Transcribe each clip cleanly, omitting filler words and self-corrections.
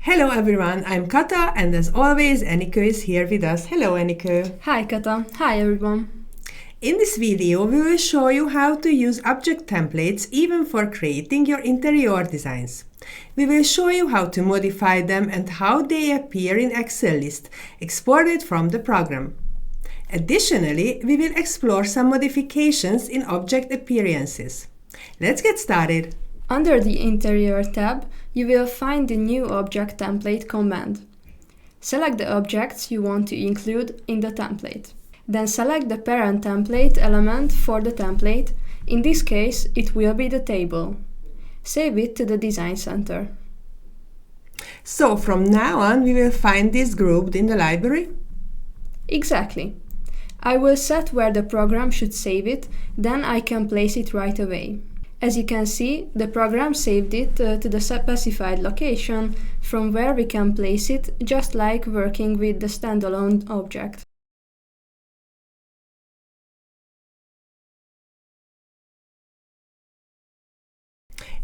Hello everyone, I'm Kata and as always Eniko is here with us. Hello Eniko. Hi Kata, hi everyone. In this video we will show you how to use object templates even for creating your interior designs. We will show you how to modify them and how they appear in Excel list exported from the program. Additionally, we will explore some modifications in object appearances. Let's get started. Under the Interior tab, you will find the New Object Template command. Select the objects you want to include in the template. Then select the parent template element for the template. In this case, it will be the table. Save it to the Design Center. So from now on, we will find this grouped in the library? Exactly. I will set where the program should save it, then I can place it right away. As you can see, the program saved it to the specified location from where we can place it, just like working with the standalone object.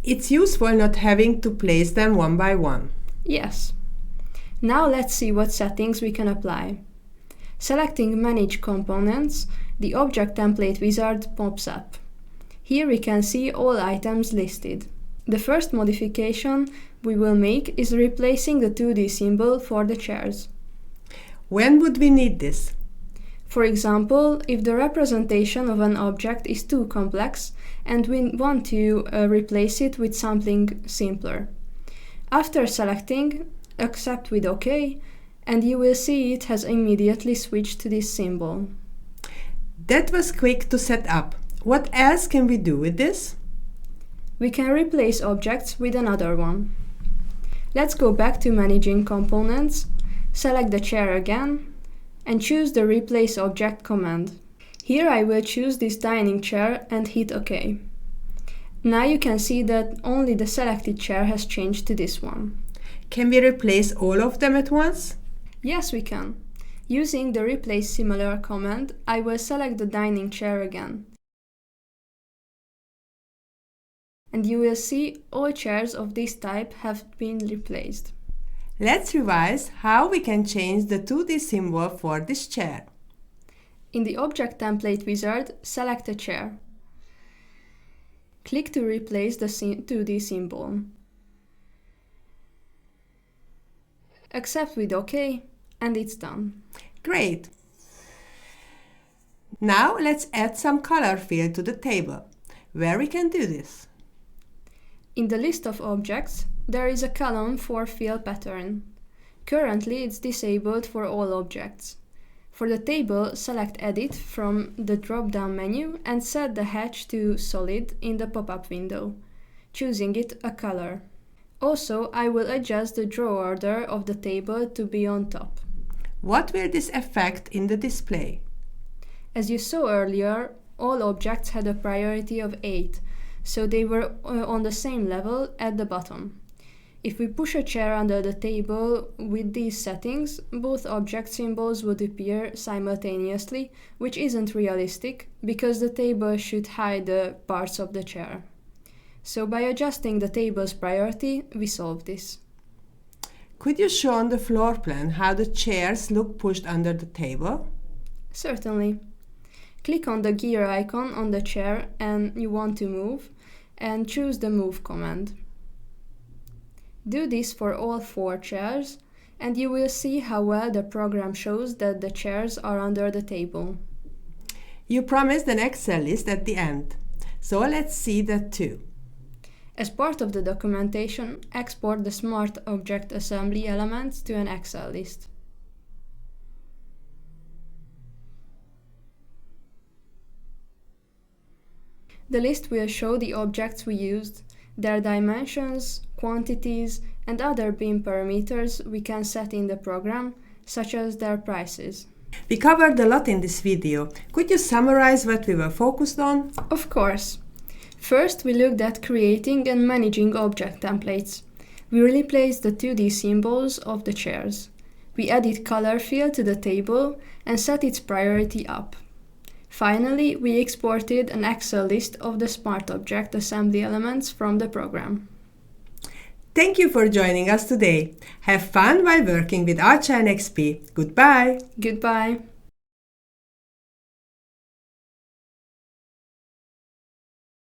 It's useful not having to place them one by one. Yes. Now let's see what settings we can apply. Selecting Manage Components, the Object Template wizard pops up. Here we can see all items listed. The first modification we will make is replacing the 2D symbol for the chairs. When would we need this? For example, if the representation of an object is too complex and we want to replace it with something simpler. After selecting, accept with OK, and you will see it has immediately switched to this symbol. That was quick to set up. What else can we do with this? We can replace objects with another one. Let's go back to Managing Components, select the chair again, and choose the Replace Object command. Here I will choose this dining chair and hit OK. Now you can see that only the selected chair has changed to this one. Can we replace all of them at once? Yes, we can. Using the Replace Similar command, I will select the dining chair again. And you will see all chairs of this type have been replaced. Let's revise how we can change the 2D symbol for this chair. In the Object Template wizard, select a chair. Click to replace the 2D symbol. Accept with OK, and it's done. Great! Now let's add some color fill to the table. Where we can do this? In the list of objects, there is a column for Fill Pattern. Currently, it's disabled for all objects. For the table, select Edit from the drop-down menu and set the hatch to Solid in the pop-up window, choosing it a color. Also, I will adjust the draw order of the table to be on top. What will this affect in the display? As you saw earlier, all objects had a priority of 8, so they were on the same level at the bottom. If we push a chair under the table with these settings, both object symbols would appear simultaneously, which isn't realistic because the table should hide the parts of the chair. So by adjusting the table's priority, we solve this. Could you show on the floor plan how the chairs look pushed under the table? Certainly. Click on the gear icon on the chair and you want to move, and choose the Move command. Do this for all 4 chairs, and you will see how well the program shows that the chairs are under the table. You promised an Excel list at the end, so let's see that too. As part of the documentation, export the Smart Object Assembly elements to an Excel list. The list will show the objects we used, their dimensions, quantities, and other bin parameters we can set in the program, such as their prices. We covered a lot in this video. Could you summarize what we were focused on? Of course. First, we looked at creating and managing object templates. We replaced the 2D symbols of the chairs. We added color fill to the table and set its priority up. Finally, we exported an Excel list of the Smart Object Assembly elements from the program. Thank you for joining us today. Have fun while working with ARCHLine.XP. Goodbye! Goodbye!